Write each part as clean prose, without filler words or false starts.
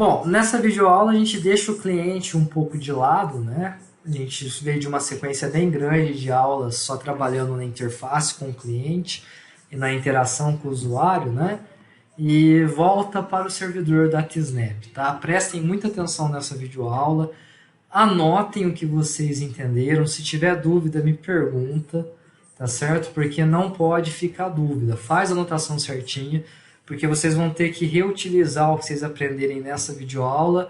Bom, nessa videoaula a gente deixa o cliente um pouco de lado, né? A gente veio de uma sequência bem grande de aulas só trabalhando na interface com o cliente e na interação com o usuário, né? E volta para o servidor da TSNAP, tá? Prestem muita atenção nessa videoaula, anotem o que vocês entenderam, se tiver dúvida me pergunta, tá certo? Porque não pode ficar dúvida, faz a anotação certinha, porque vocês vão ter que reutilizar o que vocês aprenderem nessa videoaula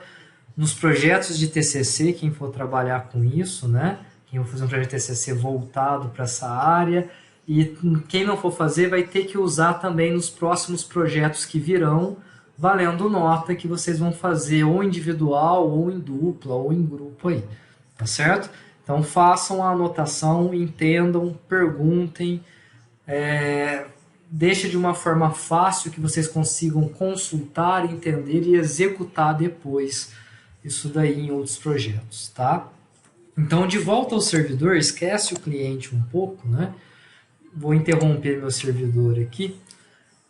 nos projetos de TCC, quem for trabalhar com isso, né? Quem for fazer um projeto de TCC voltado para essa área, e quem não for fazer vai ter que usar também nos próximos projetos que virão, valendo nota que vocês vão fazer ou individual, ou em dupla, ou em grupo aí, tá certo? Então façam a anotação, entendam, perguntem, deixa de uma forma fácil que vocês consigam consultar, entender e executar depois isso daí em outros projetos, tá? Então, de volta ao servidor, esquece o cliente um pouco, né? Vou interromper meu servidor aqui.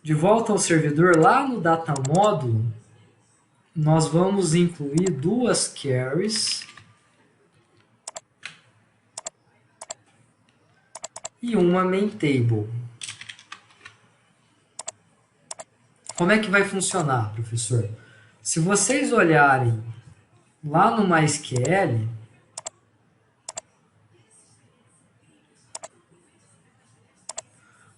De volta ao servidor, lá no Data Módulo, nós vamos incluir duas queries e uma main table. Como é que vai funcionar, professor? Se vocês olharem lá no MySQL,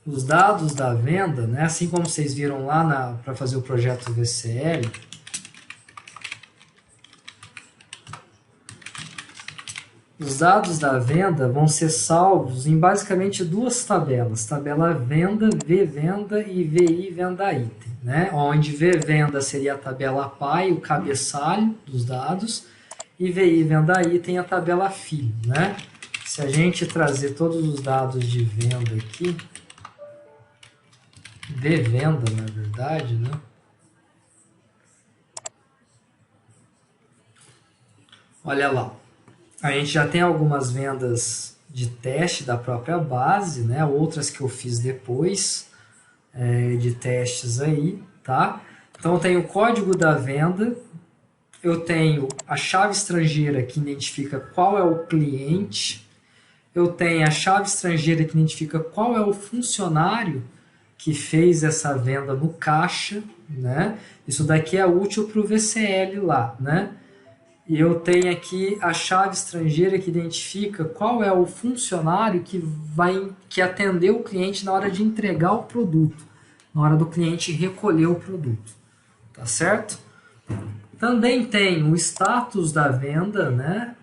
os dados da venda, né, assim como vocês viram lá para fazer o projeto VCL, os dados da venda vão ser salvos em basicamente duas tabelas, tabela venda, vvenda e vi venda item, né? Onde vvenda seria a tabela pai, o cabeçalho dos dados, e vi venda item a tabela filho, né? Se a gente trazer todos os dados de venda aqui, vvenda na verdade, né? Olha lá. A gente já tem algumas vendas de teste da própria base, né? Outras que eu fiz depois de testes aí, tá? Então eu tenho o código da venda, eu tenho a chave estrangeira que identifica qual é o cliente, eu tenho a chave estrangeira que identifica qual é o funcionário que fez essa venda no caixa, né? Isso daqui é útil para o VCL lá, né? E eu tenho aqui a chave estrangeira que identifica qual é o funcionário que atendeu o cliente na hora de entregar o produto, na hora do cliente recolher o produto, tá certo? Também tem o status da venda, né?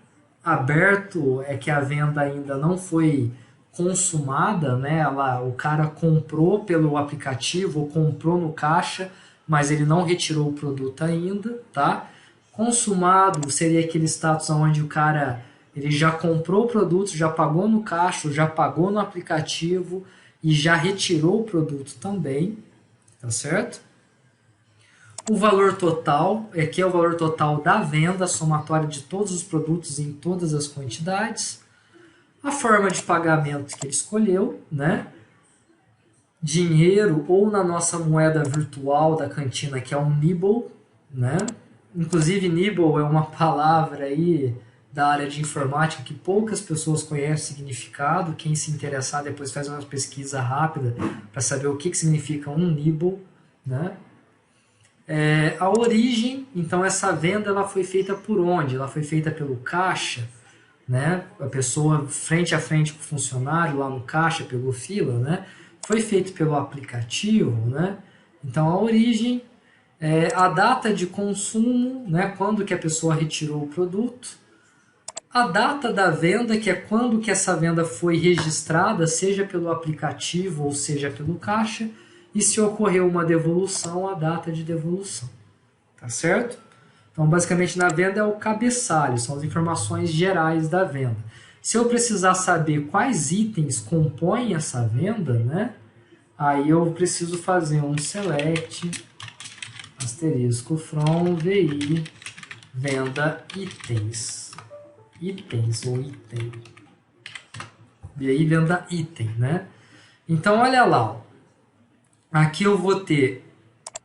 Aberto é que a venda ainda não foi consumada, né? O cara comprou pelo aplicativo ou comprou no caixa, mas ele não retirou o produto ainda, tá? Consumado seria aquele status onde o cara ele já comprou o produto, já pagou no caixa, já pagou no aplicativo e já retirou o produto também, tá certo? O valor total, aqui é o valor total da venda, somatório de todos os produtos em todas as quantidades. A forma de pagamento que ele escolheu, né? Dinheiro ou na nossa moeda virtual da cantina, que é um Nibble, né? Inclusive, Nibble é uma palavra aí da área de informática que poucas pessoas conhecem o significado. Quem se interessar depois faz uma pesquisa rápida para saber o que significa um Nibble, né? A origem, então essa venda ela foi feita por onde? Ela foi feita pelo caixa, né? A pessoa frente a frente com o funcionário lá no caixa pegou fila, né? Foi feito pelo aplicativo, né? Então a origem, a data de consumo, né? Quando que a pessoa retirou o produto, a data da venda, que é quando que essa venda foi registrada, seja pelo aplicativo ou seja pelo caixa, e se ocorreu uma devolução, a data de devolução, tá certo? Então, basicamente, na venda é o cabeçalho, são as informações gerais da venda. Se eu precisar saber quais itens compõem essa venda, né? Aí eu preciso fazer um select asterisco from VI venda itens. Itens ou item. VI venda item, né? Então, olha lá. Ó. Aqui eu vou ter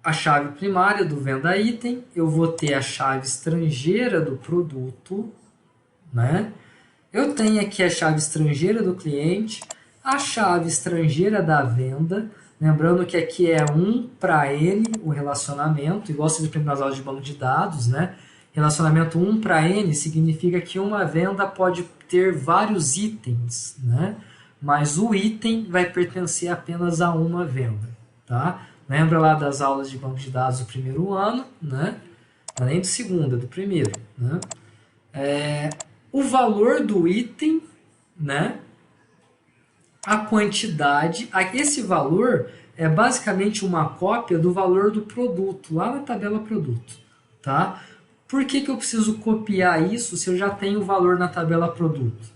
a chave primária do venda item, eu vou ter a chave estrangeira do produto, né? Eu tenho aqui a chave estrangeira do cliente, a chave estrangeira da venda, lembrando que aqui é 1 para N o relacionamento, igual você aprende nas aulas de banco de dados, né? Relacionamento 1 para N significa que uma venda pode ter vários itens, né? Mas o item vai pertencer apenas a uma venda, tá? Lembra lá das aulas de banco de dados do primeiro ano, né? Além do segundo, é do primeiro, né? O valor do item, né? A quantidade, esse valor é basicamente uma cópia do valor do produto, lá na tabela produto, tá? Por que eu preciso copiar isso se eu já tenho o valor na tabela produto?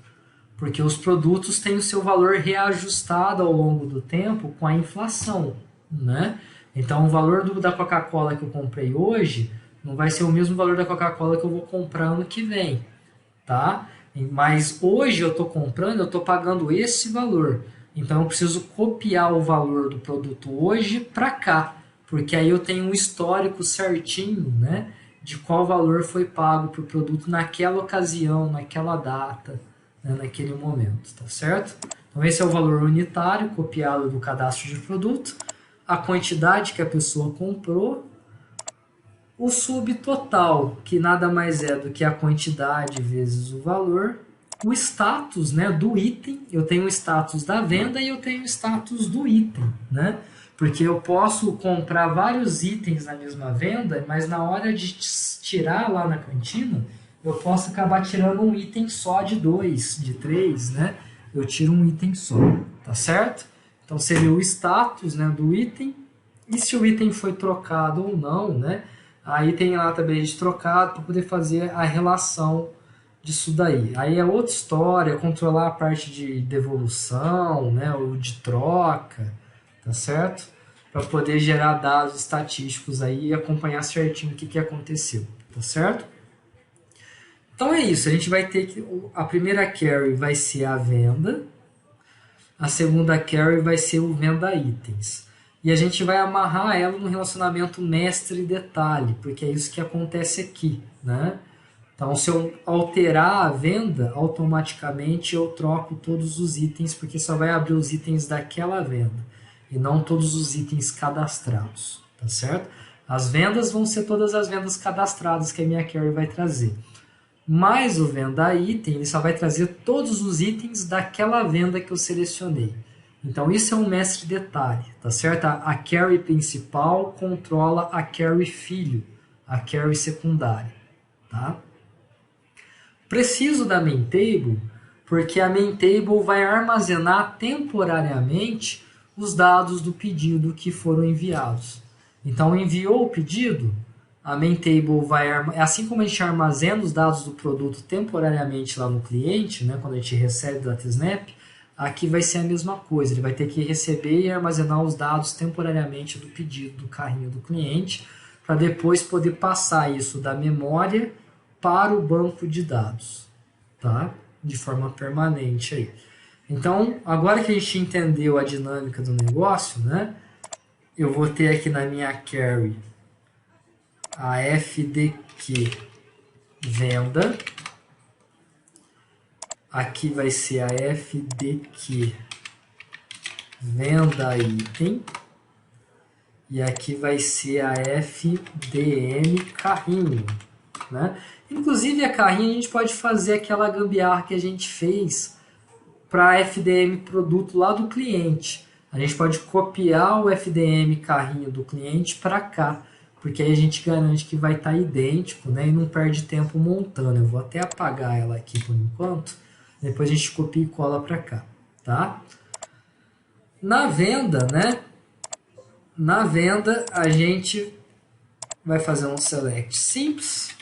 Porque os produtos têm o seu valor reajustado ao longo do tempo com a inflação, né? Então, o valor da Coca-Cola que eu comprei hoje não vai ser o mesmo valor da Coca-Cola que eu vou comprar ano que vem, tá? Mas hoje eu estou comprando, eu estou pagando esse valor. Então, eu preciso copiar o valor do produto hoje para cá, porque aí eu tenho um histórico certinho, né? De qual valor foi pago para o produto naquela ocasião, naquela data, né, naquele momento, tá certo? Então esse é o valor unitário copiado do cadastro de produto, a quantidade que a pessoa comprou, o subtotal, que nada mais é do que a quantidade vezes o valor, o status, né, do item, eu tenho o status da venda e eu tenho o status do item, né? Porque eu posso comprar vários itens na mesma venda, mas na hora de tirar lá na cantina, eu posso acabar tirando um item só de 2, de 3, né? Eu tiro um item só, tá certo? Então seria o status, né, do item, e se o item foi trocado ou não, né? Aí tem lá também de trocado para poder fazer a relação disso daí. Aí é outra história, controlar a parte de devolução, né, ou de troca, tá certo? Para poder gerar dados estatísticos aí e acompanhar certinho o que aconteceu, tá certo? Então é isso, a gente vai ter que a primeira carry vai ser a venda, a segunda carry vai ser o venda itens. E a gente vai amarrar ela no relacionamento mestre e detalhe, porque é isso que acontece aqui, né? Então, se eu alterar a venda, automaticamente eu troco todos os itens, porque só vai abrir os itens daquela venda, e não todos os itens cadastrados, tá certo? As vendas vão ser todas as vendas cadastradas que a minha carry vai trazer. Mas o venda item, ele só vai trazer todos os itens daquela venda que eu selecionei. Então, isso é um mestre detalhe, tá certo? A carry principal controla a carry filho, a carry secundária, tá? Preciso da main table, porque a main table vai armazenar temporariamente os dados do pedido que foram enviados. Então, enviou o pedido, a main table vai, assim como a gente armazena os dados do produto temporariamente lá no cliente, né, quando a gente recebe do DataSnap, aqui vai ser a mesma coisa, ele vai ter que receber e armazenar os dados temporariamente do pedido do carrinho do cliente, para depois poder passar isso da memória para o banco de dados, tá? De forma permanente aí. Então, agora que a gente entendeu a dinâmica do negócio, né, eu vou ter aqui na minha carry a FDQ venda, aqui vai ser a FDQ venda item, e aqui vai ser a FDM carrinho, né? Inclusive a carrinho a gente pode fazer aquela gambiarra que a gente fez para FDM produto lá do cliente. A gente pode copiar o FDM carrinho do cliente para cá, porque aí a gente garante que vai estar idêntico, né, e não perde tempo montando. Eu vou até apagar ela aqui por enquanto, depois a gente copia e cola para cá, tá? Na venda, né? Na venda a gente vai fazer um select simples,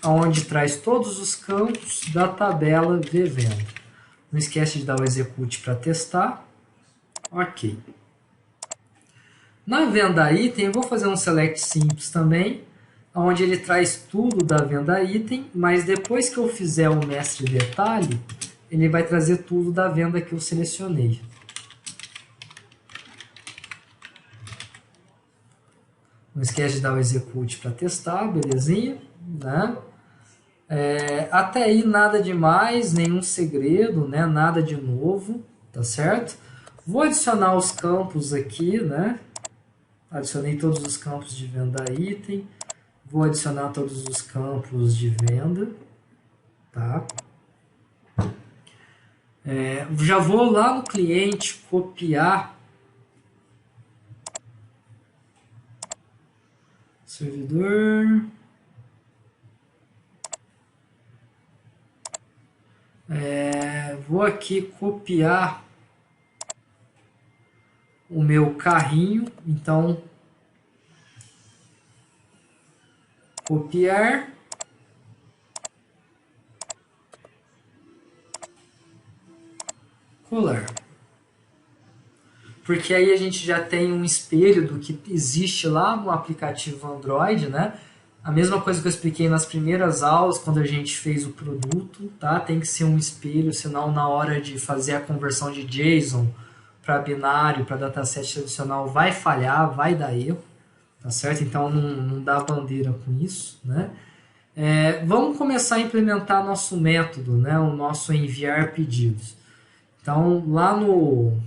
onde traz todos os campos da tabela vvenda. Não esquece de dar o execute para testar. Ok. Na venda item, eu vou fazer um select simples também, onde ele traz tudo da venda item, mas depois que eu fizer o mestre detalhe, ele vai trazer tudo da venda que eu selecionei. Não esquece de dar o execute para testar, belezinha, né? Até aí nada demais, nenhum segredo, né? Nada de novo, tá certo? Vou adicionar os campos aqui, né? Adicionei todos os campos de venda item. Vou adicionar todos os campos de venda, tá? Já vou lá no cliente copiar servidor. Vou aqui copiar o meu carrinho, então copiar, colar. Porque aí a gente já tem um espelho do que existe lá no aplicativo Android, né? A mesma coisa que eu expliquei nas primeiras aulas, quando a gente fez o produto, tá? Tem que ser um espelho, senão na hora de fazer a conversão de JSON para binário, para dataset tradicional, vai falhar, vai dar erro, tá certo? Então não dá bandeira com isso, né? Vamos começar a implementar nosso método, né? O nosso enviar pedidos. Então, lá no...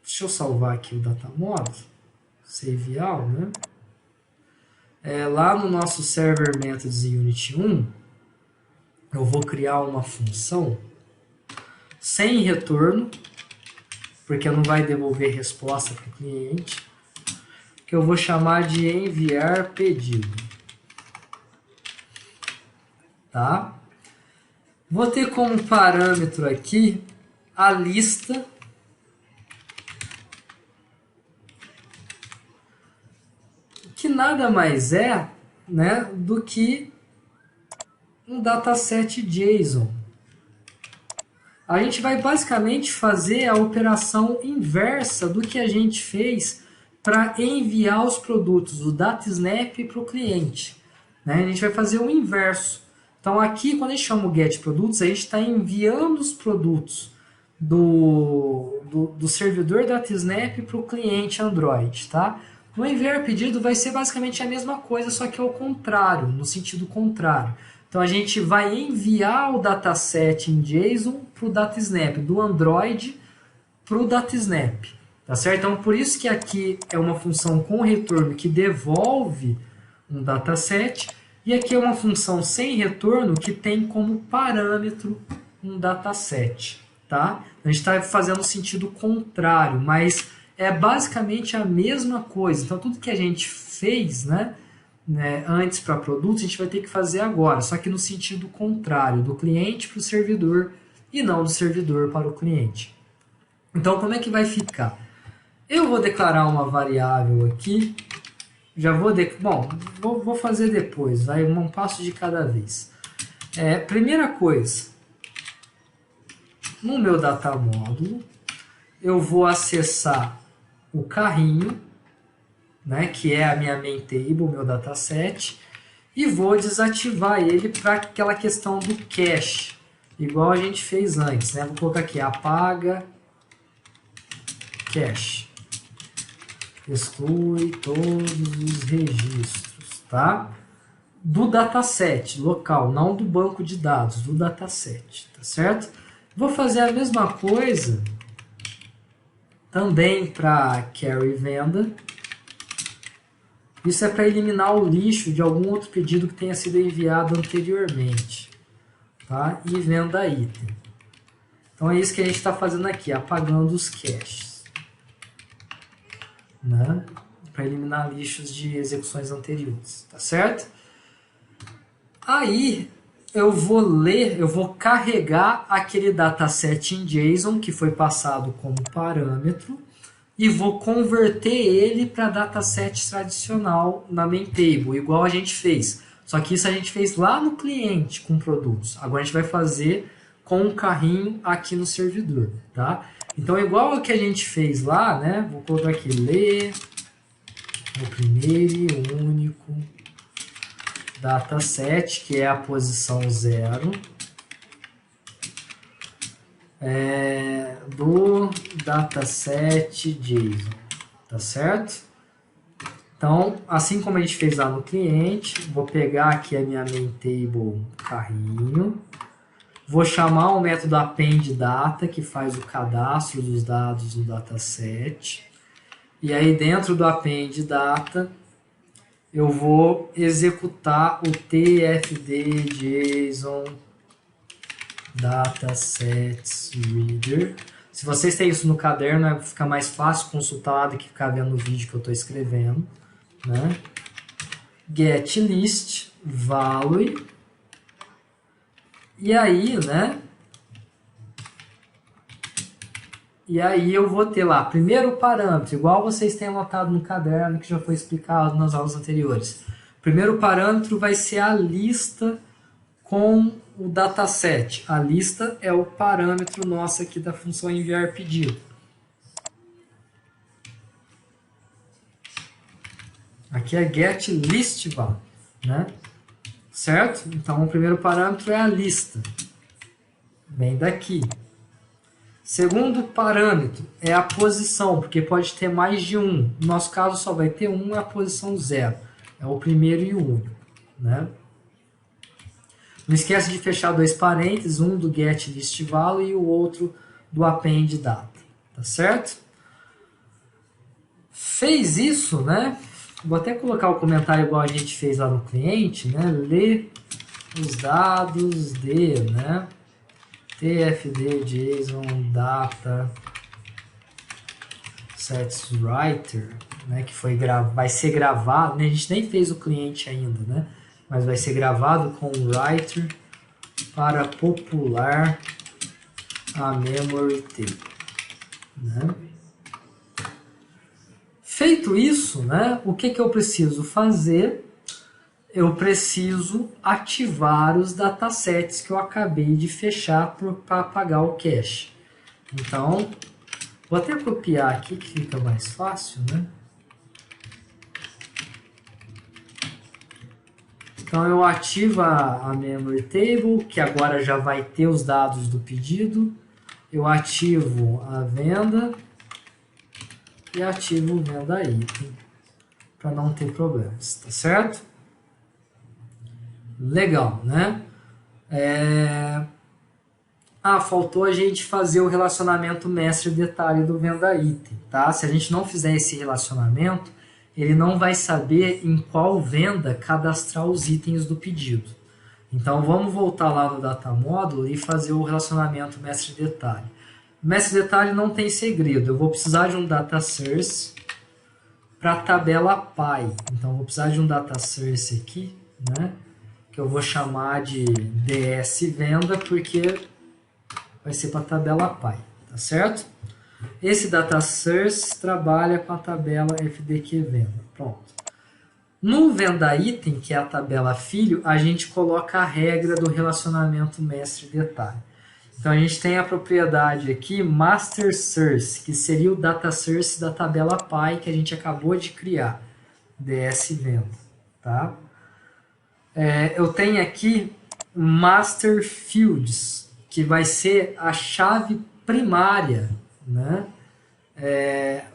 Deixa eu salvar aqui o datamodel, save all, né? Lá no nosso server methods em Unity 1, eu vou criar uma função sem retorno, porque não vai devolver resposta para o cliente, que eu vou chamar de enviar pedido. Tá? Vou ter como parâmetro aqui a lista que nada mais é, né, do que um dataset JSON. A gente vai basicamente fazer a operação inversa do que a gente fez para enviar os produtos, o DataSnap para o cliente. Né? A gente vai fazer o inverso. Então aqui, quando a gente chama o getProdutos, a gente está enviando os produtos do servidor DataSnap para o cliente Android. Tá? No enviar pedido vai ser basicamente a mesma coisa, só que ao contrário, no sentido contrário. Então a gente vai enviar o dataset em JSON para o DataSnap, do Android para o DataSnap. Tá certo? Então por isso que aqui é uma função com retorno que devolve um dataset, e aqui é uma função sem retorno que tem como parâmetro um dataset. Tá? A gente está fazendo o sentido contrário, mas é basicamente a mesma coisa. Então tudo que a gente fez, né, antes para produtos, a gente vai ter que fazer agora, só que no sentido contrário, do cliente para o servidor e não do servidor para o cliente. Então, como é que vai ficar? Eu vou declarar uma variável aqui, já vou... vou fazer depois, vai um passo de cada vez. Primeira coisa, no meu data módulo, eu vou acessar o carrinho, né, que é a minha main table, o meu dataset, e vou desativar ele para aquela questão do cache, igual a gente fez antes. Né? Vou colocar aqui, apaga cache, exclui todos os registros, tá? Do dataset local, não do banco de dados, do dataset, tá certo? Vou fazer a mesma coisa também para carry venda. Isso é para eliminar o lixo de algum outro pedido que tenha sido enviado anteriormente. Tá? E venda item. Então é isso que a gente está fazendo aqui, apagando os caches. Né? Para eliminar lixos de execuções anteriores. Tá certo? Aí eu vou carregar aquele dataset em JSON que foi passado como parâmetro e vou converter ele para dataset tradicional na main table, igual a gente fez. Só que isso a gente fez lá no cliente com produtos. Agora a gente vai fazer com um carrinho aqui no servidor, tá? Então, igual ao que a gente fez lá, né? Vou colocar aqui, ler o primeiro e único dataset, que é a posição 0. Do dataset JSON, tá certo? Então, assim como a gente fez lá no cliente, vou pegar aqui a minha main table carrinho, vou chamar o método append_data, que faz o cadastro dos dados do dataset, e aí dentro do append_data, eu vou executar o tfd_json datasetsReader. Se vocês têm isso no caderno, fica mais fácil consultar do que ficar vendo o vídeo que eu estou escrevendo, né? Get_list value, e aí, né? E aí eu vou ter lá, primeiro parâmetro, igual vocês têm anotado no caderno, que já foi explicado nas aulas anteriores. Primeiro parâmetro vai ser a lista com o dataset. A lista é o parâmetro nosso aqui da função enviar pedido. Aqui é getListValue, né? Certo? Então o primeiro parâmetro é a lista. Vem daqui. Segundo parâmetro é a posição, porque pode ter mais de um. No nosso caso só vai ter um, é a posição 0. É o primeiro e o único, né? Não esquece de fechar dois parênteses, um do getListValue e o outro do append_data, tá certo? Fez isso, né? Vou até colocar o comentário igual a gente fez lá no cliente, né? Lê os dados de, né? tfd_json datasetsWriter, né? Que vai ser gravado, né? A gente nem fez o cliente ainda, né? Mas vai ser gravado com o writer para popular a memory table, né? Feito isso, né, o que eu preciso fazer? Eu preciso ativar os datasets que eu acabei de fechar para apagar o cache. Então, vou até copiar aqui que fica mais fácil, né? Então eu ativo a memory table, que agora já vai ter os dados do pedido. Eu ativo a venda e ativo o venda item, para não ter problemas, tá certo? Legal, né? Faltou a gente fazer o relacionamento mestre-detalhe do venda item, tá? Se a gente não fizer esse relacionamento, ele não vai saber em qual venda cadastrar os itens do pedido. Então vamos voltar lá no data módulo e fazer o relacionamento mestre-detalhe. Mestre-detalhe não tem segredo, eu vou precisar de um data source para a tabela py. Então vou precisar de um data source aqui, né? Que eu vou chamar de ds venda, porque vai ser para a tabela py, tá certo? Esse data source trabalha com a tabela fdq venda. Pronto. No venda item, que é a tabela filho, a gente coloca a regra do relacionamento mestre-detalhe. Então a gente tem a propriedade aqui master source, que seria o data source da tabela py que a gente acabou de criar, ds venda, tá? Eu tenho aqui master fields, que vai ser a chave primária, né?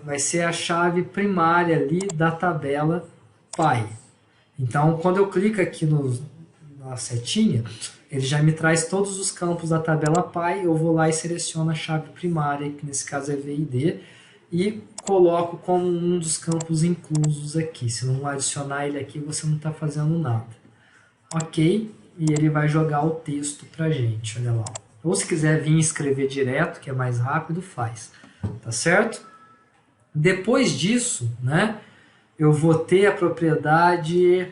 Vai ser a chave primária ali da tabela py. Então, quando eu clico aqui na setinha, ele já me traz todos os campos da tabela py, eu vou lá e seleciono a chave primária, que nesse caso é VID, e coloco como um dos campos inclusos aqui. Se não adicionar ele aqui, você não está fazendo nada. Ok, e ele vai jogar o texto para a gente, olha lá. Ou se quiser vir escrever direto, que é mais rápido, faz. Tá certo? Depois disso, né, eu vou ter a propriedade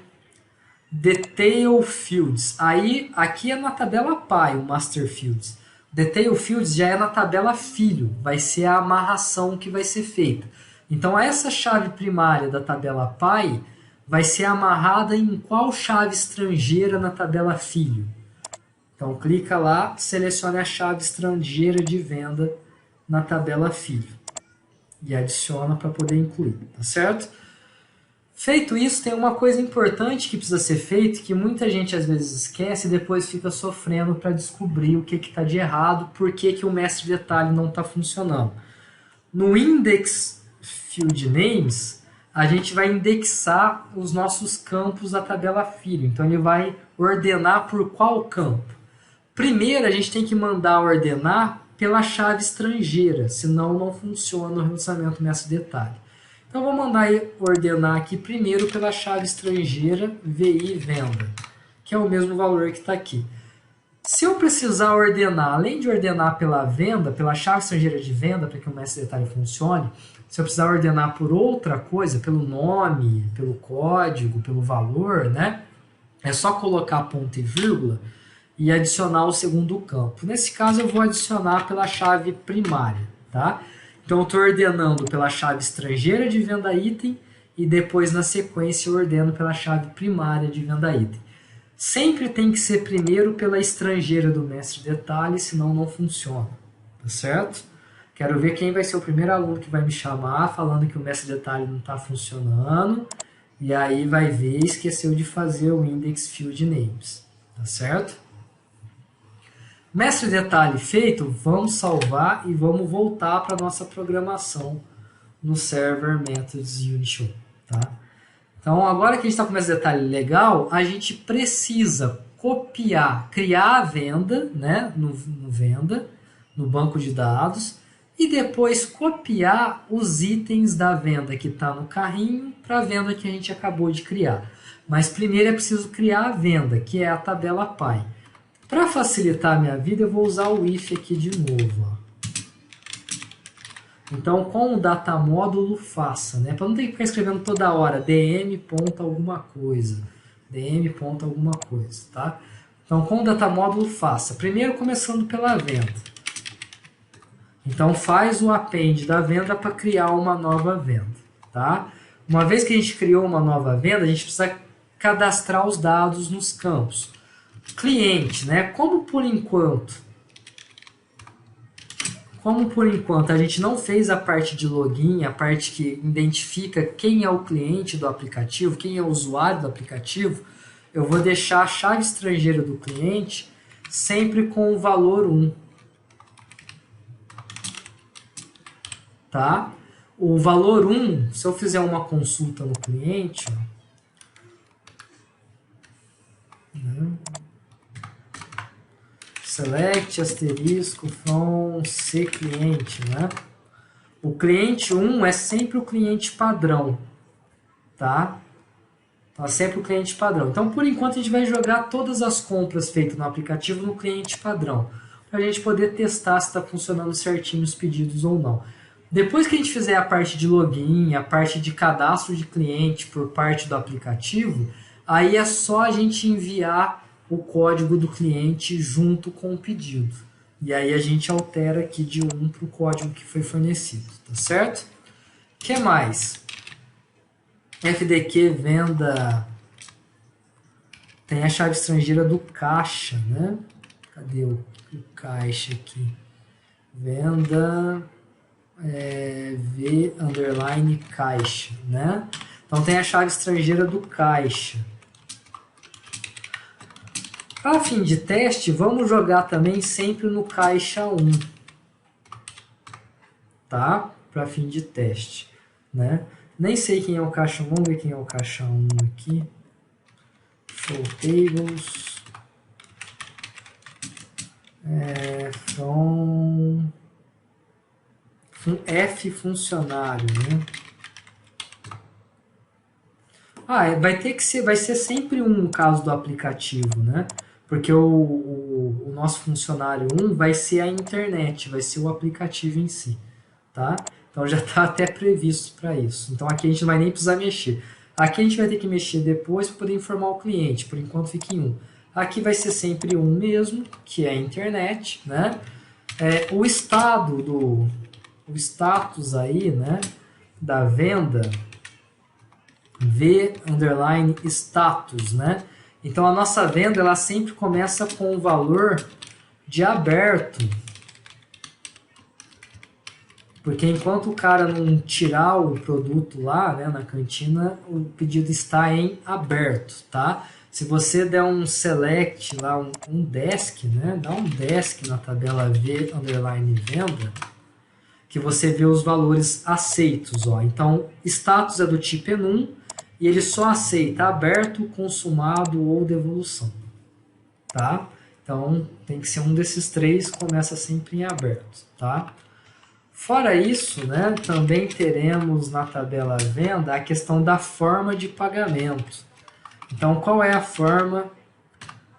detail fields. Aí, aqui é na tabela py, o master fields. Detail fields já é na tabela filho, vai ser a amarração que vai ser feita. Então, essa chave primária da tabela py vai ser amarrada em qual chave estrangeira na tabela filho. Então, clica lá, selecione a chave estrangeira de venda na tabela filho e adiciona para poder incluir, tá certo? Feito isso, tem uma coisa importante que precisa ser feita, que muita gente às vezes esquece e depois fica sofrendo para descobrir o que está de errado, por que o mestre-detalhe não está funcionando. No index field names, a gente vai indexar os nossos campos da tabela filho. Então ele vai ordenar por qual campo? Primeiro a gente tem que mandar ordenar pela chave estrangeira, senão não funciona o relacionamento mestre-detalhe. Então vou mandar ordenar aqui primeiro pela chave estrangeira VI venda, que é o mesmo valor que está aqui. Se eu precisar ordenar, além de ordenar pela venda, pela chave estrangeira de venda, para que o mestre-detalhe funcione, se eu precisar ordenar por outra coisa, pelo nome, pelo código, pelo valor, né? É só colocar ponto e vírgula e adicionar o segundo campo. Nesse caso eu vou adicionar pela chave primária, tá? Então eu estou ordenando pela chave estrangeira de venda item e depois na sequência eu ordeno pela chave primária de venda item. Sempre tem que ser primeiro pela estrangeira do mestre-detalhe, senão não funciona, tá certo? Quero ver quem vai ser o primeiro aluno que vai me chamar falando que o mestre-detalhe não está funcionando, e aí vai ver, esqueceu de fazer o index field names, tá certo? Mestre-detalhe feito, vamos salvar e vamos voltar para a nossa programação no server methods unit 1, tá? Então, agora que a gente está com esse detalhe legal, a gente precisa copiar, criar a venda, né, no venda, no banco de dados, e depois copiar os itens da venda que está no carrinho para a venda que a gente acabou de criar. Mas primeiro é preciso criar a venda, que é a tabela PY. Para facilitar a minha vida, eu vou usar o if aqui de novo, ó. Então, com o datamódulo, faça, né? Para não ter que ficar escrevendo toda hora dm ponto alguma coisa, dm ponto alguma coisa, tá? Então, com o datamódulo, faça. Primeiro, começando pela venda. Então, faz o append da venda para criar uma nova venda, tá? Uma vez que a gente criou uma nova venda, a gente precisa cadastrar os dados nos campos. Cliente, né? Como por enquanto a gente não fez a parte de login, a parte que identifica quem é o cliente do aplicativo, quem é o usuário do aplicativo, eu vou deixar a chave estrangeira do cliente sempre com o valor 1. Tá? O valor 1, se eu fizer uma consulta no cliente, né? Select asterisco from C cliente, né? O cliente 1 é sempre o cliente padrão, tá? Então, é sempre o cliente padrão. Então, por enquanto, a gente vai jogar todas as compras feitas no aplicativo no cliente padrão, para a gente poder testar se está funcionando certinho os pedidos ou não. Depois que a gente fizer a parte de login, a parte de cadastro de cliente por parte do aplicativo, aí é só a gente enviar o código do cliente junto com o pedido. E aí a gente altera aqui de 1 para o código que foi fornecido, tá certo? O que mais? FDQ venda tem a chave estrangeira do caixa, né? Cadê o caixa aqui? Venda V underline caixa, né? Então tem a chave estrangeira do caixa. Para fim de teste, vamos jogar também sempre no caixa 1, tá? Para fim de teste, né? Nem sei quem é o caixa 1, vamos ver quem é o caixa 1 aqui. Show tables. From F funcionário, né? Vai ser sempre um no caso do aplicativo, né? Porque o nosso funcionário 1 vai ser a internet, vai ser o aplicativo em si, tá? Então já está até previsto para isso. Então aqui a gente não vai nem precisar mexer. Aqui a gente vai ter que mexer depois para poder informar o cliente, por enquanto fica em 1. Aqui vai ser sempre 1 mesmo, que é a internet, né? O status aí, né, da venda, V underline status, né? Então a nossa venda ela sempre começa com o valor de aberto, porque enquanto o cara não tirar o produto lá, né, na cantina, o pedido está em aberto, tá? Se você der um select lá, um desk, né, dá um desk na tabela V underline venda, que você vê os valores aceitos. Ó. Então, status é do tipo enum e ele só aceita aberto, consumado ou devolução. Tá? Então, tem que ser um desses três, começa sempre em aberto. Tá? Fora isso, né, também teremos na tabela venda a questão da forma de pagamento. Então, qual é a forma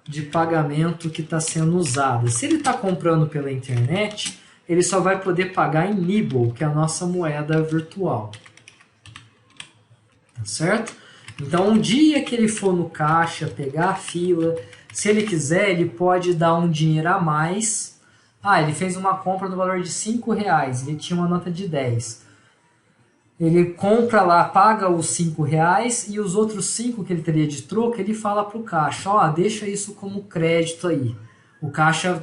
de pagamento que está sendo usada? Se ele está comprando pela internet, ele só vai poder pagar em Nibble, que é a nossa moeda virtual. Tá certo? Então, um dia que ele for no caixa, pegar a fila, se ele quiser, ele pode dar um dinheiro a mais. Ah, ele fez uma compra no valor de R$5, ele tinha uma nota de 10. Ele compra lá, paga os R$5 e os outros 5 que ele teria de troco, ele fala para o caixa, ó, deixa isso como crédito aí. O caixa,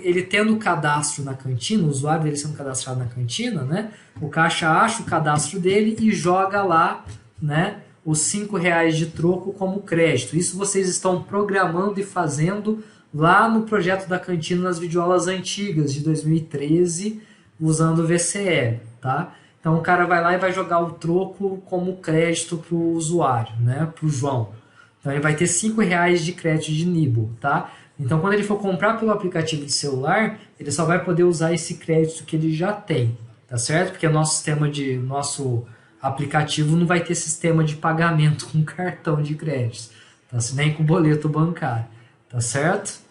ele tendo o cadastro na cantina, o usuário dele sendo cadastrado na cantina, né? O caixa acha o cadastro dele e joga lá, né, os R$5 de troco como crédito. Isso vocês estão programando e fazendo lá no projeto da cantina nas videoaulas antigas de 2013, usando o VCL, tá? Então o cara vai lá e vai jogar o troco como crédito para o usuário, né? Para o João. Então ele vai ter R$5 de crédito de Nibble, tá? Então quando ele for comprar pelo aplicativo de celular, ele só vai poder usar esse crédito que ele já tem, tá certo? Porque nosso aplicativo não vai ter sistema de pagamento com cartão de crédito, tá? Nem com boleto bancário, tá certo?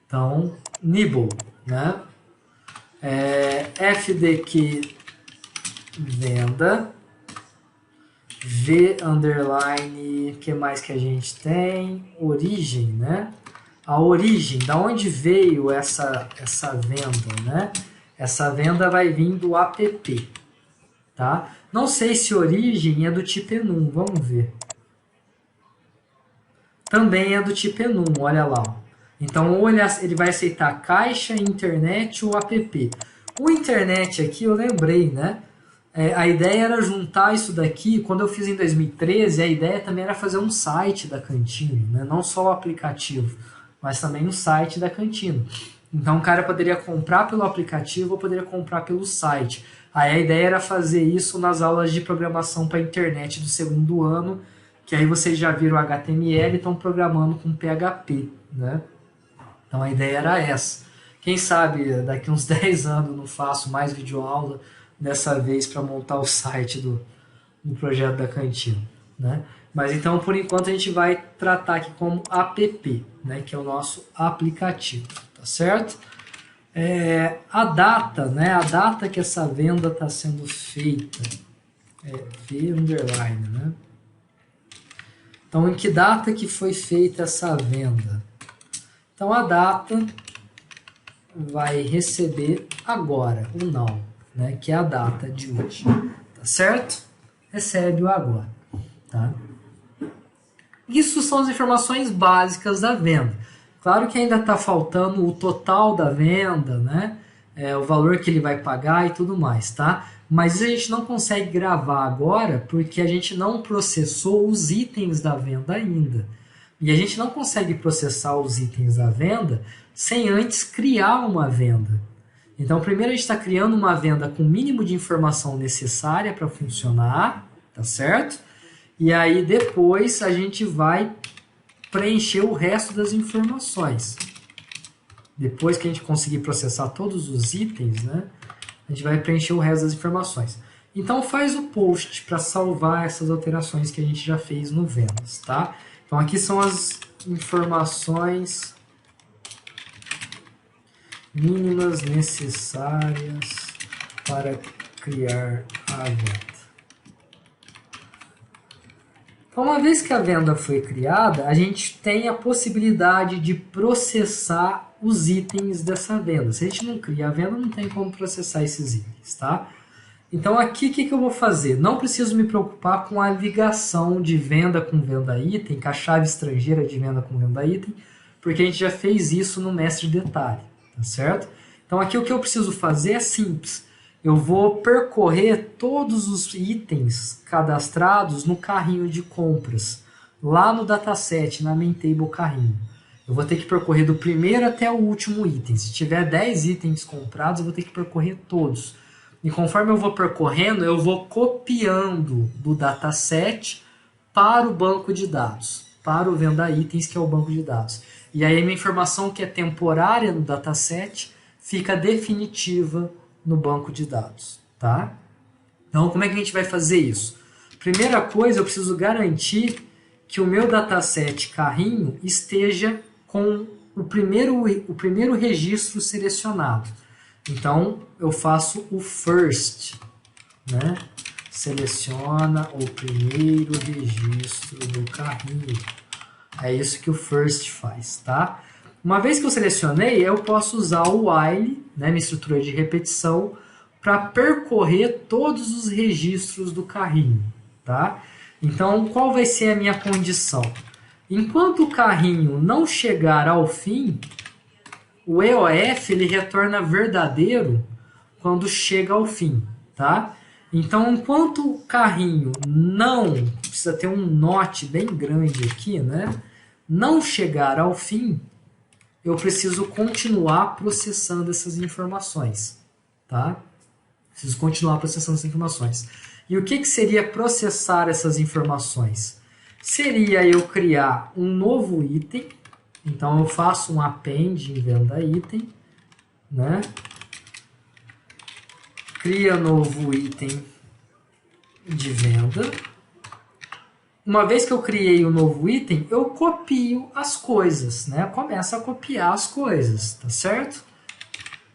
Então, Nibble, né? FDQ venda, V underline, que mais que a gente tem? Origem, né? A origem, da onde veio essa venda, né? Essa venda vai vir do app, tá? Não sei se origem é do tipo enum, vamos ver. Também é do tipo enum, olha lá. Então, ou ele vai aceitar caixa, internet ou app. O internet aqui, eu lembrei, né? A ideia era juntar isso daqui, quando eu fiz em 2013, a ideia também era fazer um site da cantina, né? Não só o aplicativo, mas também um site da cantina. Então o cara poderia comprar pelo aplicativo ou poderia comprar pelo site. Aí a ideia era fazer isso nas aulas de programação para a internet do segundo ano, que aí vocês já viram HTML e estão programando com PHP, né? Então a ideia era essa. Quem sabe daqui uns 10 anos eu não faço mais videoaula, dessa vez para montar o site do projeto da cantina, né? Mas então, por enquanto, a gente vai tratar aqui como app, né? Que é o nosso aplicativo, tá certo? A data, né? A data que essa venda está sendo feita é V underline, né? Então, em que data que foi feita essa venda? Então, a data vai receber agora, o now, né, que é a data de hoje, tá certo? Recebe o agora, tá? Isso são as informações básicas da venda. Claro que ainda está faltando o total da venda, né? O valor que ele vai pagar e tudo mais, tá? Mas a gente não consegue gravar agora porque a gente não processou os itens da venda ainda. E a gente não consegue processar os itens da venda sem antes criar uma venda. Então, primeiro a gente está criando uma venda com o mínimo de informação necessária para funcionar, tá certo? E aí depois a gente vai preencher o resto das informações. Depois que a gente conseguir processar todos os itens, né, a gente vai preencher o resto das informações. Então faz o post para salvar essas alterações que a gente já fez no vendas, tá? Então aqui são as informações mínimas necessárias para criar a venda. Então, uma vez que a venda foi criada, a gente tem a possibilidade de processar os itens dessa venda. Se a gente não cria a venda, não tem como processar esses itens, tá? Então, aqui, o que eu vou fazer? Não preciso me preocupar com a ligação de venda com venda item, com a chave estrangeira de venda com venda item, porque a gente já fez isso no mestre detalhe, tá certo? Então, aqui o que eu preciso fazer é simples. Eu vou percorrer todos os itens cadastrados no carrinho de compras, lá no dataset, na main table carrinho. Eu vou ter que percorrer do primeiro até o último item. Se tiver 10 itens comprados, eu vou ter que percorrer todos. E conforme eu vou percorrendo, eu vou copiando do dataset para o banco de dados, para o venda itens, que é o banco de dados. E aí a minha informação que é temporária no dataset fica definitiva no banco de dados, tá? Então, como é que a gente vai fazer isso? Primeira coisa, eu preciso garantir que o meu dataset carrinho esteja com o primeiro registro selecionado. Então, eu faço o first, né? Seleciona o primeiro registro do carrinho. É isso que o first faz, tá? Uma vez que eu selecionei, eu posso usar o while, né, minha estrutura de repetição, para percorrer todos os registros do carrinho, tá? Então, qual vai ser a minha condição? Enquanto o carrinho não chegar ao fim, o EOF ele retorna verdadeiro quando chega ao fim, tá? Então, enquanto o carrinho não, precisa ter um note bem grande aqui, né? Não chegar ao fim, eu preciso continuar processando essas informações, tá? Preciso continuar processando essas informações. E o que seria processar essas informações? Seria eu criar um novo item. Então, eu faço um append em venda item, né? Cria novo item de venda. Uma vez que eu criei o novo item, eu copio as coisas, né? Começo a copiar as coisas, tá certo?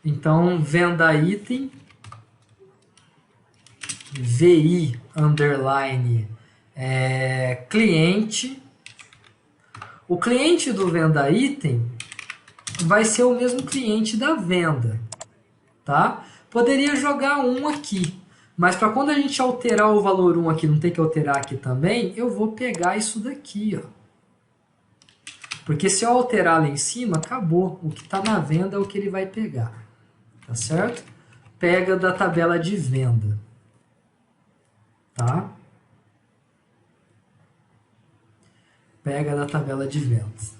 Então, venda item, VI, underline, cliente. O cliente do venda item vai ser o mesmo cliente da venda, tá? Poderia jogar um aqui, mas para quando a gente alterar o valor 1 aqui, não ter que alterar aqui também, eu vou pegar isso daqui, ó. Porque se eu alterar lá em cima, acabou. O que está na venda é o que ele vai pegar, tá certo? Pega da tabela de venda, tá? Pega da tabela de vendas.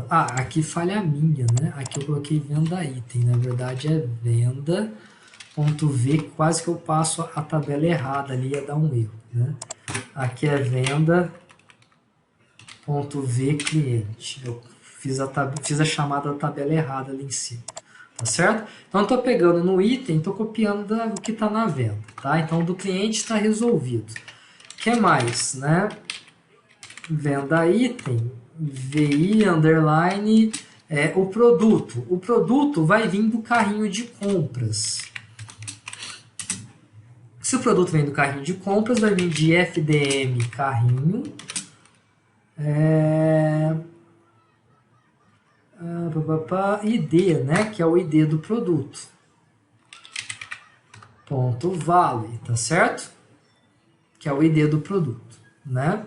Ah, aqui falha a minha, né? Aqui eu coloquei venda item, na verdade é venda.v, quase que eu passo a tabela errada ali, ia dar um erro, né? Aqui é venda.v cliente. Eu fiz a chamada da tabela errada ali em cima, tá certo? Então eu estou pegando no item, estou copiando o que está na venda, tá? Então do cliente está resolvido. O que mais, né? Venda item, VI, underline, o produto. O produto vai vir do carrinho de compras. Se o produto vem do carrinho de compras, vai vir de FDM carrinho. ID, né? Que é o ID do produto. Ponto vale, tá certo? Que é o ID do produto, né?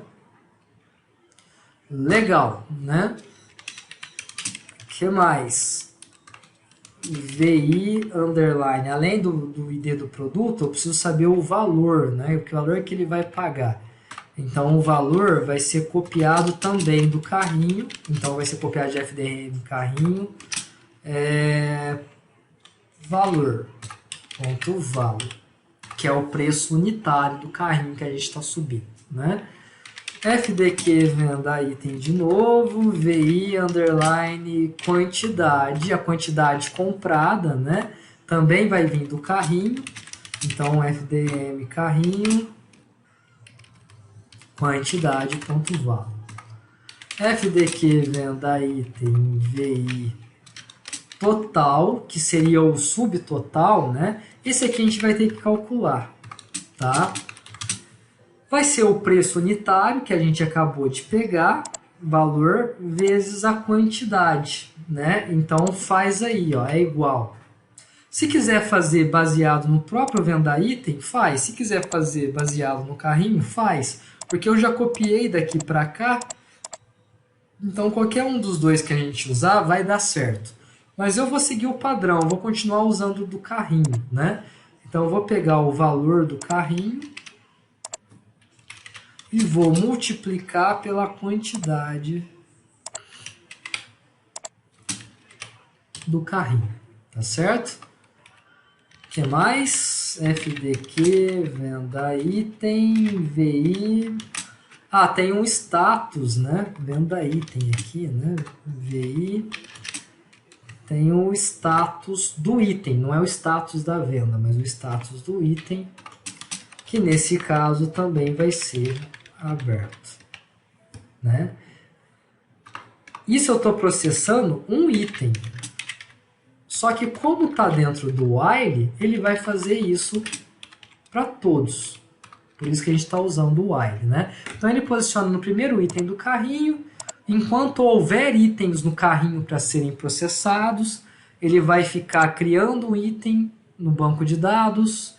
Legal, né? O que mais? VI, underline. Além do ID do produto, eu preciso saber o valor, né? O valor que ele vai pagar. Então, o valor vai ser copiado também do carrinho. Então, vai ser copiado de FDM carrinho. Valor. Ponto valor. Que é o preço unitário do carrinho que a gente está subindo, né? FDQ venda item de novo, VI, underline, quantidade, a quantidade comprada, né? Também vai vir do carrinho, então FDM carrinho, quantidade, ponto valor. FDQ venda item, VI, total, que seria o subtotal, né? Esse aqui a gente vai ter que calcular, tá? Vai ser o preço unitário que a gente acabou de pegar, valor vezes a quantidade, né? Então faz aí, ó, é igual. Se quiser fazer baseado no próprio venda item, faz. Se quiser fazer baseado no carrinho, faz. Porque eu já copiei daqui para cá, então qualquer um dos dois que a gente usar vai dar certo. Mas eu vou seguir o padrão, vou continuar usando do carrinho, né? Então eu vou pegar o valor do carrinho e vou multiplicar pela quantidade do carrinho, tá certo? O que mais? FDQ, venda item, VI. Ah, tem um status, né? Venda item aqui, né? VI. Tem o status do item, não é o status da venda, mas o status do item, que nesse caso também vai ser aberto, né? Isso eu estou processando um item. Só que como está dentro do while, ele vai fazer isso para todos. Por isso que a gente está usando o while, né? Então ele posiciona no primeiro item do carrinho. Enquanto houver itens no carrinho para serem processados, ele vai ficar criando o item no banco de dados,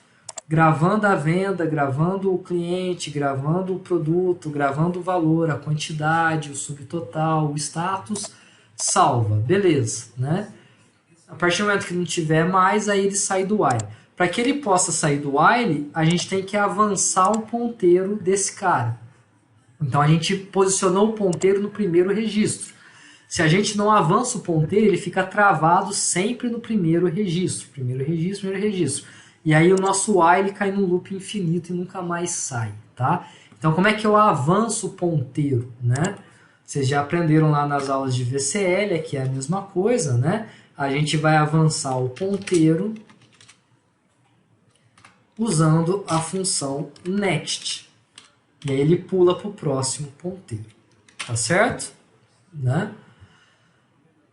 gravando a venda, gravando o cliente, gravando o produto, gravando o valor, a quantidade, o subtotal, o status, salva, beleza, né? A partir do momento que não tiver mais, aí ele sai do while. Para que ele possa sair do while, a gente tem que avançar o ponteiro desse cara. Então a gente posicionou o ponteiro no primeiro registro. Se a gente não avança o ponteiro, ele fica travado sempre no primeiro registro. Primeiro registro. E aí o nosso while cai num loop infinito e nunca mais sai, tá? Então como é que eu avanço o ponteiro, né? Vocês já aprenderam lá nas aulas de VCL, aqui é a mesma coisa, né? A gente vai avançar o ponteiro usando a função next. E aí ele pula para o próximo ponteiro. Tá certo? Né?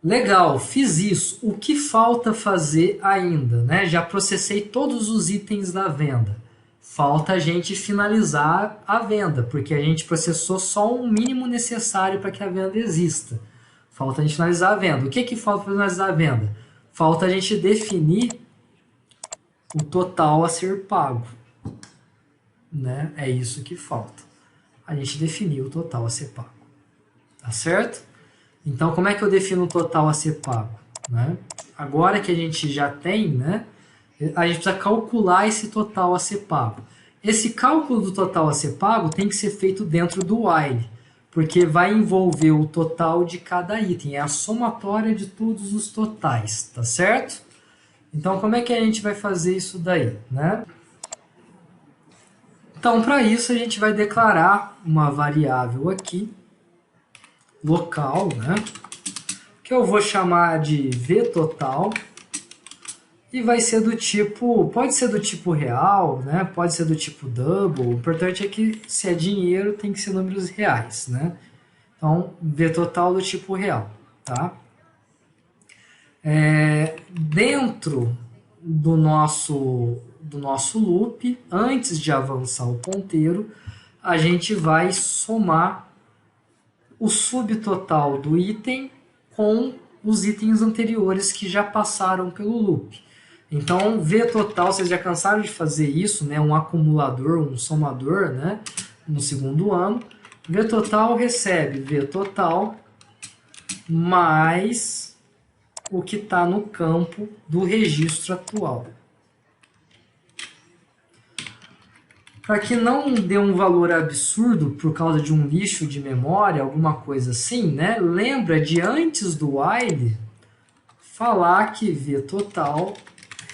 Legal, fiz isso. O que falta fazer ainda? Né? Já processei todos os itens da venda. Falta a gente finalizar a venda, porque a gente processou só o mínimo necessário para que a venda exista. Falta a gente finalizar a venda. O que falta para finalizar a venda? Falta a gente definir o total a ser pago. Né? É isso que falta. A gente definir o total a ser pago. Tá certo? Então, como é que eu defino o total a ser pago? Né? Agora que a gente já tem, né, a gente precisa calcular esse total a ser pago. Esse cálculo do total a ser pago tem que ser feito dentro do while, porque vai envolver o total de cada item. É a somatória de todos os totais. Tá certo? Então, como é que a gente vai fazer isso daí? Né? Então, para isso, a gente vai declarar uma variável aqui, local, né? Que eu vou chamar de vtotal, e vai ser do tipo, pode ser do tipo real, né? Pode ser do tipo double, o importante é que se é dinheiro tem que ser números reais, né? Então, vtotal do tipo real, tá? Dentro do nosso loop, antes de avançar o ponteiro, a gente vai somar o subtotal do item com os itens anteriores que já passaram pelo loop. Então, vtotal, vocês já cansaram de fazer isso, né? Um acumulador, um somador, né? No segundo ano. Vtotal recebe vtotal mais o que está no campo do registro atual. Para que não dê um valor absurdo por causa de um lixo de memória, alguma coisa assim, né? Lembra de antes do while falar que vtotal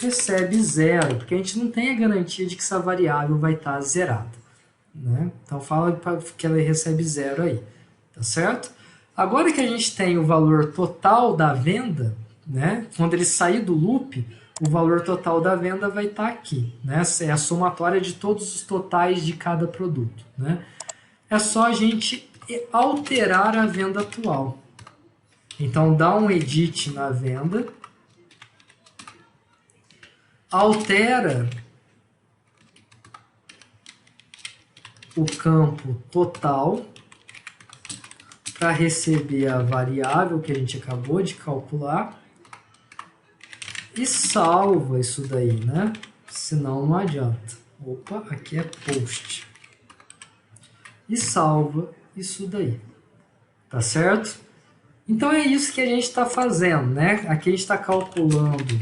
recebe zero, porque a gente não tem a garantia de que essa variável vai estar zerada, né? Então fala que ela recebe zero aí, tá certo? Agora que a gente tem o valor total da venda, né? Quando ele sair do loop, o valor total da venda vai estar aqui, né? É a somatória de todos os totais de cada produto, né? É só a gente alterar a venda atual. Então, dá um edit na venda, altera o campo total para receber a variável que a gente acabou de calcular e salva isso daí, né? Senão não adianta. Opa, aqui é post. E salva isso daí. Tá certo? Então é isso que a gente está fazendo, né? Aqui a gente está calculando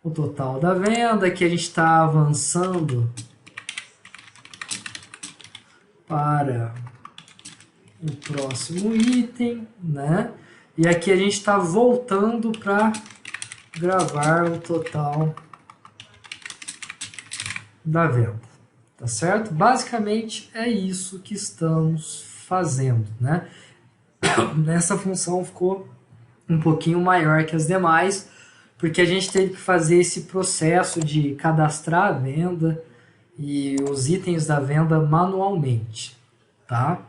o total da venda, aqui a gente está avançando para o próximo item, né? E aqui a gente está voltando para gravar o total da venda, tá certo? Basicamente é isso que estamos fazendo, né? Essa função ficou um pouquinho maior que as demais, porque a gente teve que fazer esse processo de cadastrar a venda e os itens da venda manualmente, tá?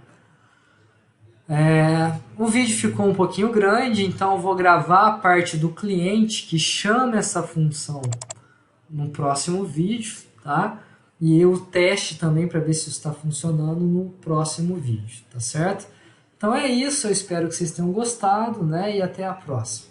O vídeo ficou um pouquinho grande, então eu vou gravar a parte do cliente que chama essa função no próximo vídeo, tá? E o teste também para ver se está funcionando no próximo vídeo, tá certo? Então é isso, eu espero que vocês tenham gostado, né? E até a próxima.